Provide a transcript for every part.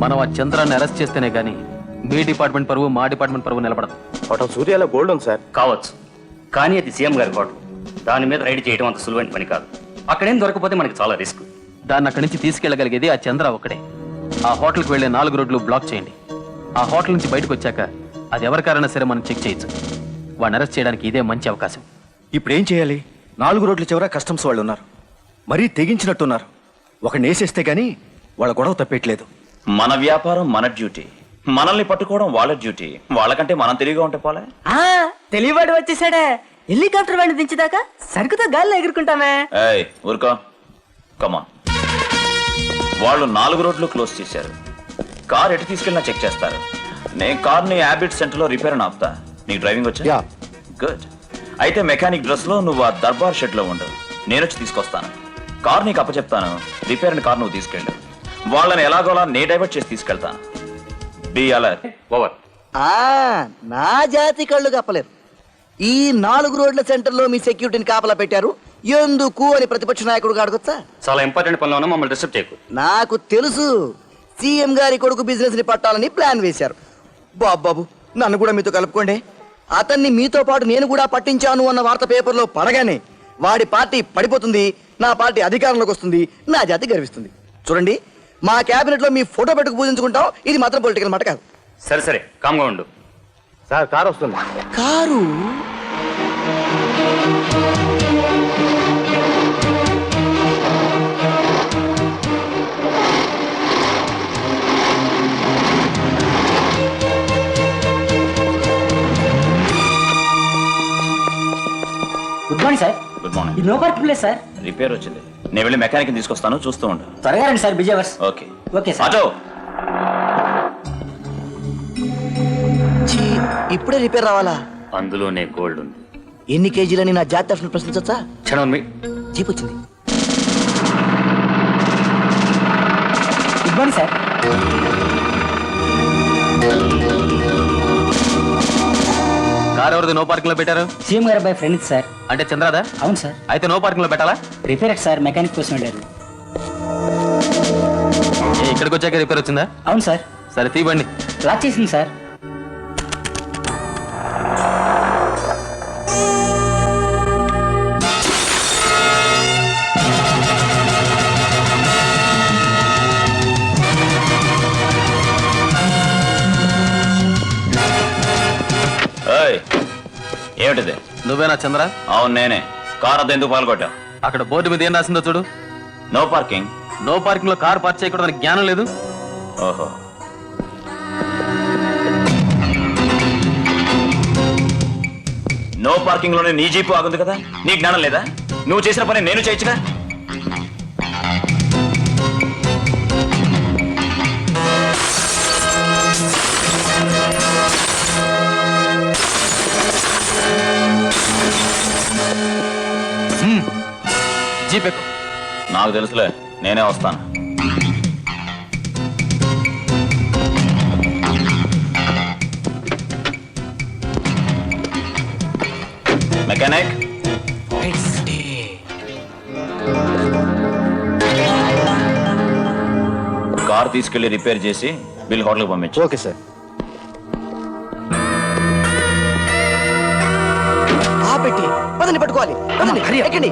మనం ఆ చంద్రాన్ని అరెస్ట్ చేస్తేనే గానీ మీ డిపార్ట్మెంట్ పరువు మా డిపార్ట్మెంట్ పరువు నిలబడదు. హోటల్ సూర్యాలో గోల్డ్ ఉంది సార్. కావచ్చు, కానీ అది సీఎం గారి హోటల్. దాని మీద రైడ్ చేయడం అంత సులువైన పని కాదు. అక్కడేం దొరకపోతే మనకి చాలా రిస్క్. దాన్ని అక్కడి నుంచి తీసుకెళ్లగలిగేది ఆ చంద్ర ఒక్కడే. ఆ హోటల్కి వెళ్లే 4 రోడ్లు బ్లాక్ చేయండి. ఆ హోటల్ నుంచి బయటకు వచ్చాక అది ఎవరికారైనా సరే మనం చెక్ చేయొచ్చు. వాడిని అరెస్ట్ చేయడానికి ఇదే మంచి అవకాశం. ఇప్పుడు ఏం చేయాలి? 4 రోడ్ల చివర కస్టమ్స్ వాళ్ళు ఉన్నారు, మరీ తెగించినట్టున్నారు. ఒకడిని వేసేస్తే గానీ వాళ్ళ గొడవ తప్పేట్లేదు. మన వ్యాపారం మన డ్యూటీ, మనల్ని పట్టుకోవడం వాళ్ళ డ్యూటీ. వాళ్ళకంటే మనం తెలివిగా ఉంటే పోలే. తెలియవాడు వచ్చేసాడే. హెలికాప్టర్ వాడిని దించేదాకా సరుకుతో గాల్లో ఎగురుకుంటామే. ఏయ్ ఊరుకో, కమాన్. వాళ్ళు 4 రోడ్లు క్లోజ్ చేశారు. కార్ ఎటు తీసుకెళ్ళినా చెక్ చేస్తారు. నేను కార్ని హ్యాబిట్ సెంటర్ లో రిపేర్ అని ఆపుతా. నీకు డ్రైవింగ్ వచ్చా? గుడ్. అయితే మెకానిక్ డ్రెస్ లో నువ్వు ఆ దర్బార్ షెడ్ లో ఉండు. నేను వచ్చి తీసుకొస్తాను. కార్ నీకు అప్పచెప్తాను. రిపేర్ అయిన కార్ నువ్వు తీసుకెళ్ళు. వాళ్ళని ఎలాగోలా నే డైవర్ట్ చేసి తీసుకెళ్తాను. Be alert. ఓవర్. నా జాతి కళ్ళు కప్పలేరు. ఈ 4 రోడ్ల సెంటర్ లో మీ సెక్యూరిటీని కాపలా పెట్టారు ఎందుకు అని ప్రతిపక్ష నాయకుడు అడగొచ్చా? చాలా ఇంపార్టెంట్ పనిలో ఉన్నా మమ్మల్ని డిస్టర్బ్ చేయకు. నాకు తెలుసు, సీఎం గారి కొడుకు బిజినెస్ ని పట్టాలని ప్లాన్ వేశారు. బాబు నన్ను కూడా మీతో కలుపుకోండి. అతన్ని మీతో పాటు నేను కూడా పట్టించాను అన్న వార్త పేపర్లో పడగానే వాడి పార్టీ పడిపోతుంది, నా పార్టీ అధికారంలోకి వస్తుంది, నా జాతి గర్విస్తుంది. చూడండి, మా క్యాబినెట్ లో మీ ఫోటో పెట్టుకు పూజించుకుంటాం. ఇది మాత్రం పొలిటికల్ మాట కాదు. సరే కామ్గా ఉండు. సార్ కార్ వస్తుంది. Car good morning sir. Good morning. ఇది no parking place sir. Repair వచ్చింది. నేను వెళ్ళి మెకానిక్ తీసుకొస్తాను, చూస్తూ ఉండు. త్వరగా రండి sir, busy hours. Okay okay sir. Auto. ఇప్పుడే రిపేర్ రావాలా? అందులోనే గోల్డ్ ఉంది. ఎన్ని కేజీలని నా జాతి తరఫున ప్రశ్నించొచ్చా? క్షణం జీప్ వచ్చింది. Good morning sir. కార్ ఎవరిది నో పార్కింగ్ లో పెట్టారు? సీఎం గారు అబ్బాయి ఫ్రెండ్ సార్. అంటే చంద్రదా? అవును సార్. అయితే నో పార్కింగ్ లో పెట్టాలా? రిపేర్ సార్, మెకానిక్ కోసం వెళ్ళారు. ఇక్కడికి వచ్చాక రిపేర్ వచ్చిందా? అవును సార్. సరే తీయండి. లాక్ చేసింది సార్. ఏమిటిది? నువ్వేనా చంద్ర? అవును నేనే. కార్ అంతా ఎందుకు పాల్గొట్టా? అక్కడ బోర్డు మీద ఏం రాసిందో చూడు. No parking. నో పార్కింగ్ లో కార్ పార్క్ చేయకూడదని జ్ఞానం లేదు? ఓహో. నో పార్కింగ్ లోనే నీ జీపు ఆగుంది కదా, నీ జ్ఞానం లేదా? నువ్వు చేసిన పని నేను చేయొచ్చుగా. జీప్ ఎక్కు. నాకు తెలుసులే, నేనే వస్తాను. మెకానిక్, కార్ తీసుకెళ్లి రిపేర్ చేసి బిల్ హోటల్కి పంపించు. Okay sir. పెట్టి పదండి, పట్టుకోవాలి. పదండి, ఎక్కండి.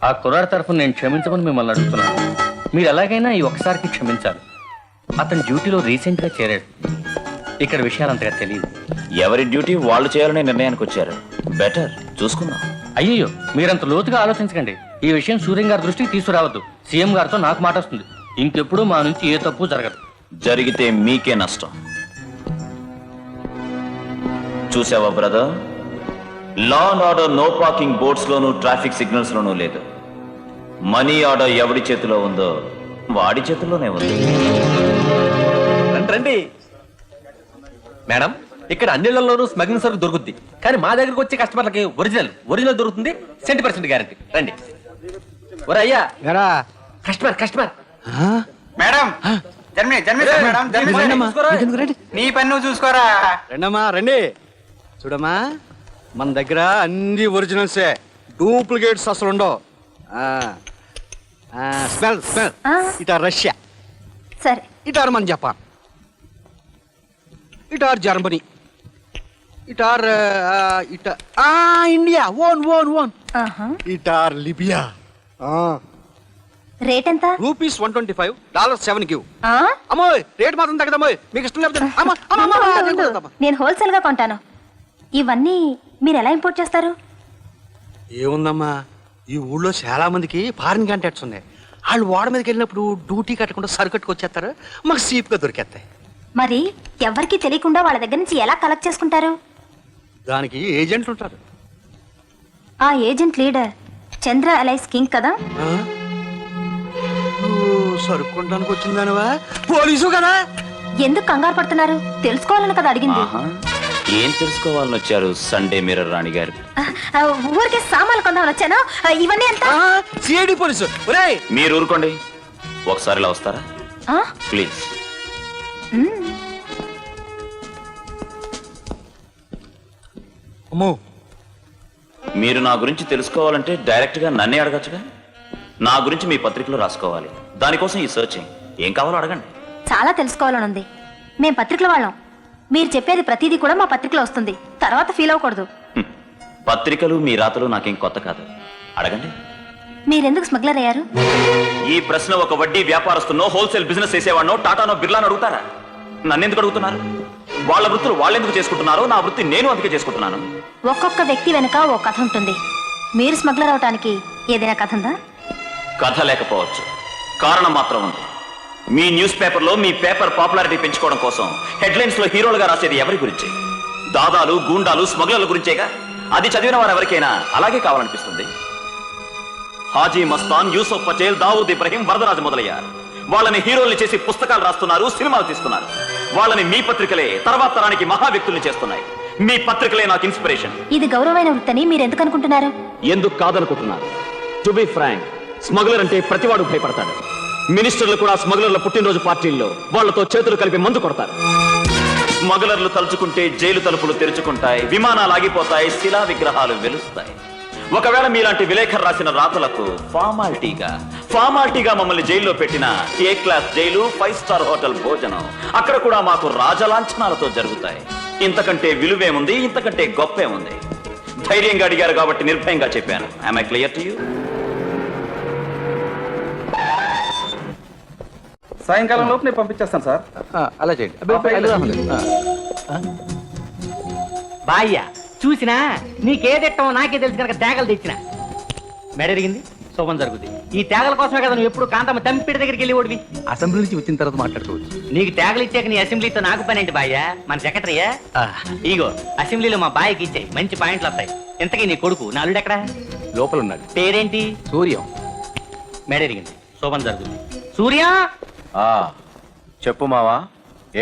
ఆ కుర్రాడి తరఫున నేను క్షమించమని మిమ్మల్ని అడుగుతున్నాను. మీరు ఎలాగైనా ఈ ఒక్కసారికి క్షమించాలి. అతని డ్యూటీలో రీసెంట్ గా చేరాడు. ఇక్కడ విషయాలు అంతగా తెలియదు. ఎవరి డ్యూటీ వాళ్ళు చేయాలనే నిర్ణయానికి వచ్చారు. బెటర్ చూసుకుందాం. అయ్యో, మీరంత లోతుగా ఆలోచించకండి. ఈ విషయం సూర్యం గారి దృష్టికి తీసుకురావద్దు. సీఎం గారితో నాకు మాట వస్తుంది. ఇంకెప్పుడు మా నుంచి ఏ తప్పు జరగదు. జరిగితే మీకే నష్టం. చూసావా brother, law and order no parking boards లోనూ ట్రాఫిక్ సిగ్నల్స్ లోనూ లేదు. మనీ ఆర్డర్ ఎవడి చేతిలో ఉందో వాడి చేతిలోనే ఉంది. రండి మేడం, ఇక్కడ అన్నిళ్లలోనూ స్మగ్లింగ్ సరుకు దొరుకుద్ది, కానీ మా దగ్గరకు వచ్చే కస్టమర్లకి ఒరిజినల్ దొరుకుతుంది, 100% గ్యారంటీ. రండి. ఒరే అయ్యా, కస్టమర్ మేడం నీ పని నువ్వు చూసుకోరా. రండమ్మా రండి. చూడమ్మా, మన దగ్గర అన్ని ఒరిజినల్సే, డూప్లికేట్స్ అసలు ఉండవు. స్మెల్ ఇటార్ రష్యా, సరే ఇటార్ మన జపాన్, ఇటార్ జర్మనీ, ఇటార్ ఇండియా, ఓన్ ఇటార్ లిబియా. రేట్ ఎంత? Rupees $125, $7 give. ఆ? అమ్మో రేట్ మాత్రం తగ్గదమ్మో, మీకు ఇష్టం లేకపోతే అమ్మో, అమ్మో, అమ్మో, అమ్మో, అదే కొడతామ్మా. నేను హోల్సేల్ గా కొంటాను. ఇవన్నీ మీరు ఎలా ఇంపోర్ట్ చేస్తారు? ఏముందమ్మా, ఈ ఊళ్ళో చాలా మందికి ఫారిన్ కాంటాక్ట్స్ ఉన్నాయి. వాళ్ళు వాడ మీదకి వెళ్ళినప్పుడు డ్యూటీ కట్టకుండా సరుకట్టుకు వచ్చేస్తారు, మాకు సీప్గా దొరికేస్తాయి. మరి ఎవరికి తెలియకుండా వాళ్ళ దగ్గర నుంచి ఎలా కలెక్ట్ చేసుకుంటారు? దానికి ఏజెంట్లు ఉంటారు. ఆ ఏజెంట్ లీడర్ చంద్ర అలైస్ కింగ్ కదా? సరుక్కోడానికి వచ్చిందానివా, పోలీసు కదా? ఎందుకు కంగారు పడుతున్నారు? తెలుసుకోవాలని కదా అడిగింది. ఆహా, ఏం తెలుసుకోవాలని వచ్చారు సండే మిర్రర్ రాణి గారు? ఊరికే సామాన్లు కొందామని వచ్చాను. ఇవన్నీ ఎంత? CID police. ఒరేయ్, మీరు ఊరుకోండి, ఒకసారి ఇలా వస్తారా ఆ? ప్లీజ్? అమ్మో, మీరు నా గురించి తెలుసుకోవాలంటే డైరెక్ట్ గా నన్నే అడగచ్చుగా. నా గురించి మీ పత్రికలో రాసుకోవాలి, దానికోసం ఈ సర్చింగ్. ఏం కావాలో అడగండి. చాలా తెలుసుకోవాలని ఉంది. మేం పత్రికల వాళ్ళం. మీరు చెప్పేది ప్రతిదీ కూడా మా పత్రికలో వస్తుంది. తర్వాత ఫీల్ అవ్వకూడదు. పత్రికలు మీ రాతలు నాకేం కొత్త కాదు, అడగండి. మీరెందుకు స్మగ్లర్ అయ్యారు? ఈ ప్రశ్న ఒక వడ్డీ వ్యాపారస్తున్నో హోల్సేల్ బిజినెస్ చేసేవాడినో టాటానో బిర్లానో అడుగుతారా? నన్నెందుకు అడుగుతున్నారు? వాళ్ళ వృత్తులు వాళ్ళెందుకు చేసుకుంటున్నారో నా వృత్తి నేను అందుకే చేసుకుంటున్నాను. ఒక్కొక్క వ్యక్తి వెనుక ఓ కథ ఉంటుంది. మీరు స్మగ్లర్ అవటానికి ఏదైనా కథ ఉందా? కథ లేకపోవచ్చు, కారణం మాత్రం ఉంది. మీ న్యూస్ పేపర్లో మీ పేపర్ పాపులారిటీ పెంచుకోవడం కోసం హెడ్లైన్స్ లో హీరోలుగా రాసేది ఎవరి గురించి? దాదాలు, గూండాలు, స్మగ్లర్ల గురించేగా. అది చదివిన వారు ఎవరికైనా అలాగే కావాలనిపిస్తుంది. హాజీ మస్తాన్, యూసఫ్ పటేల్, దావూద్ ఇబ్రహీం, వరదరాజు మొదలయ్యారు. వాళ్ళని హీరోల్ని చేసి పుస్తకాలు రాస్తున్నారు, సినిమాలు తీస్తున్నారు. వాళ్ళని మీ పత్రికలే తర్వాత తరానికి మహా వ్యక్తుల్ని చేస్తున్నాయి. మీ పత్రికలే నాకు ఇన్స్పిరేషన్. ఇది గౌరవమైన వృత్తని మీరు ఎందుకు అనుకుంటున్నారు? ఎందుకు కాదనుకుంటున్నారు? టు బి ఫ్రాంక్, స్మగ్లర్ అంటే ప్రతివాడు భయపడతాడు. మినిస్టర్లు కూడా స్మగ్లర్ల పుట్టినరోజు పార్టీల్లో వాళ్లతో చేతులు కలిపి మందు కొడతారు. స్మగ్లర్లు తలుచుకుంటే జైలు తలుపులు తెరుచుకుంటాయి, విమానాలు ఆగిపోతాయి, శిలా విగ్రహాలు వెలుస్తాయి. ఒకవేళ మీలాంటి విలేఖరు రాసిన రాతలకు ఫార్మాలిటీగా మమ్మల్ని జైల్లో పెట్టిన ఏ క్లాస్ జైలు, 5 స్టార్ హోటల్ భోజనం అక్కడ కూడా మాకు రాజలాంఛనాలతో జరుగుతాయి. ఇంతకంటే విలువేముంది? ఇంతకంటే గొప్పేముంది? ధైర్యంగా అడిగారు కాబట్టి నిర్భయంగా చెప్పాను. Am I clear to you? సాయంకాలం లోపు నేను పంపించేస్తాను సార్. అలా చేయండి. బాయ్యా చూసినా నీకేదెట్టమో నాకే తెలుసు కనుక తేగలు తెచ్చిన మెడరిగింది శోభం జరుగుతుంది. ఈ తేగల కోసమే కదా నువ్వు ఎప్పుడు కాంతమ్మ తంపిడి దగ్గరికి వెళ్ళి ఓడివి. అసెంబ్లీ నుంచి వచ్చిన తర్వాత మాట్లాడుకోవచ్చు. నీకు తేగలు ఇచ్చాక నీ అసెంబ్లీతో నాకు పని ఏంటి బాయ్యా? మన సెక్రటరీయా? ఇగో అసెంబ్లీలో మా బాయ్కి ఇచ్చాయి, మంచి పాయింట్లు వస్తాయి. ఇంతకీ నీ కొడుకు నా అల్లుడు ఎక్కడా? లోపల ఉన్నాడు. పేరేంటి? సూర్యం. మెడరిగింది శోభం జరుగుతుంది. సూర్య చెప్పు మావా,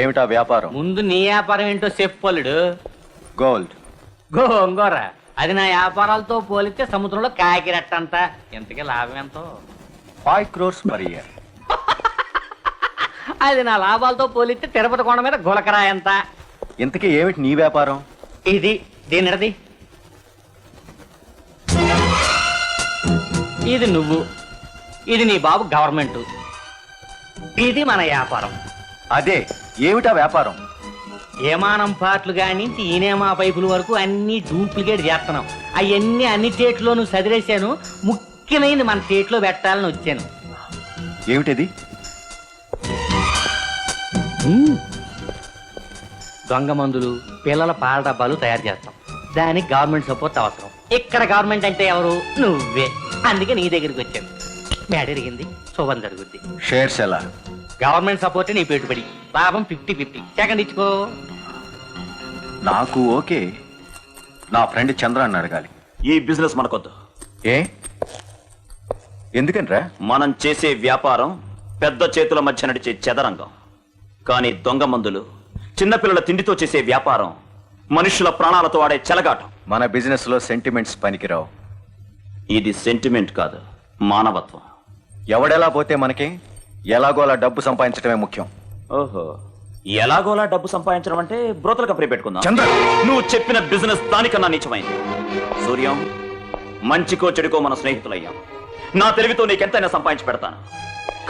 ఏమిటా వ్యాపారం? ముందు నీ వ్యాపారం ఏంటో చెప్పలుడు. గోల్డ్. గోంగూర అది నా వ్యాపారాలతో పోలిస్తే సముద్రంలో కాకిరెట్టంత. ఎంతకీ లాభం ఎంతో? 5 crores per year. అది నా లాభాలతో పోలిస్తే తిరుపతి కొండ మీద గులకరా ఎంత? ఇంతకీ ఏమిటి నీ వ్యాపారం? ఇది దీనిది. ఇది నువ్వు, ఇది నీ బాబు గవర్నమెంట్, ఇది మన వ్యాపారం. అదే ఏమిటా వ్యాపారం? ఏమానం పార్ట్లు కాని ఈనేమా పైపుల వరకు అన్ని డూప్లికేట్ చేస్తున్నాం. అవన్నీ అన్ని స్టేట్లోనూ చదివేశాను. ముఖ్యమైనది మన స్టేట్లో పెట్టాలని వచ్చాను. ఏమిటది? దొంగ మందులు, పిల్లల పాల డబ్బాలు తయారు చేస్తాం. దానికి గవర్నమెంట్ సపోర్ట్ అవసరం. ఇక్కడ గవర్నమెంట్ అంటే ఎవరు? నువ్వే. అందుకే నీ దగ్గరికి వచ్చాను. మేడ ఎరిగింది శోభం జరుగుద్ది. షేర్స్ ఎలా? గవర్నమెంట్ సపోర్ట్ నీ పెట్టుబడి. లాభం 50-50. సెకండ్ ఇచ్చుకో. నాకు ఓకే. నా ఫ్రెండ్ చంద్రాన్ని అడగాలి. ఈ బిజినెస్ మనకొద్దు. ఏ ఎందుకనరా? మనం చేసే వ్యాపారం పెద్ద చేతుల మధ్య నడిచే చదరంగం. కానీ దొంగ మందులు, చిన్నపిల్లల తిండితో చేసే వ్యాపారం మనుషుల ప్రాణాలతో ఆడే చెలగాటం. మన బిజినెస్ లో సెంటిమెంట్స్ పనికిరావు. ఇది సెంటిమెంట్ కాదు, మానవత్వం. ఎవడెలా పోతే మనకి, ఎలాగో అలా డబ్బు సంపాదించడమే ముఖ్యం. ఓహో, ఎలాగోలా డబ్బు సంపాదించడం అంటే బ్రోతలు కప్పరి పెట్టుకుందాం. చంద్ర, నువ్వు చెప్పిన బిజినెస్ దానికన్నా నీచమైంది. సూర్యం, మంచికో చెడుకో మన స్నేహితులయ్యాం. నా తెలివితో నీకెంతైనా సంపాదించి పెడతాను.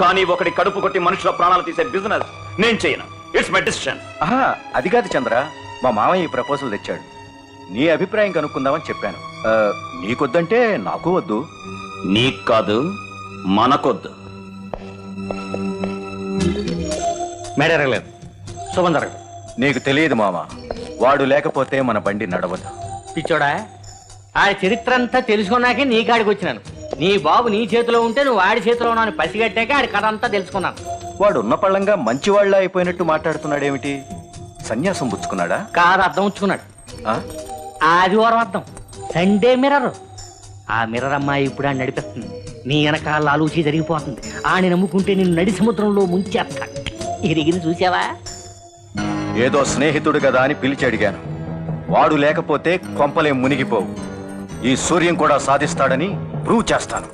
కానీ ఒకటి కడుపు కొట్టి మనుషుల ప్రాణాలు తీసే బిజినెస్ నేను చేయను. It's my decision. ఆహా, అది కాదు చంద్ర. మా మామయ్య ఈ ప్రపోజల్ తెచ్చాడు. నీ అభిప్రాయం కనుక్కుందామని చెప్పాను. నీకొద్దంటే నాకు వద్దు. నీకు కాదు, మనకొద్దు. మేడరగలేదు, శుభం జరగదు. నీకు తెలియదు మామ, వాడు లేకపోతే మన బండి నడవదు. పిచ్చోడా, ఆ చరిత్ర అంతా తెలుసుకున్నాకే నీ కాడికి వచ్చినాను. నీ బాబు నీ చేతిలో ఉంటే నువ్వు వాడి చేతిలో ఉన్నావు పసిగట్టాక ఆడి కథ అంతా తెలుసుకున్నాను. వాడు ఉన్న పళ్ళంగా మంచివాళ్ళ అయిపోయినట్టు మాట్లాడుతున్నాడేమిటి? సన్యాసం పుచ్చుకున్నాడా? కాదు, అర్థం ఉంచుకున్నాడు. ఆ? ఆదివారం అర్థం, సండే మిర్రర్. ఆ మిర్రర్ అమ్మాయి ఇప్పుడు ఆ నడిపిస్తుంది. నీ వెనకాల ఆలోచి జరిగిపోతుంది. ఆని నమ్ముకుంటే నేను నడి సముద్రంలో ముంచేస్తా. ఎరిగింది చూసావా? ఏదో స్నేహితుడు కదా అని పిలిచి అడిగాను. వాడు లేకపోతే కొంపలే మునిగిపోవు. ఈ సూర్యం కూడా సాధిస్తాడని ప్రూవ్ చేస్తాను.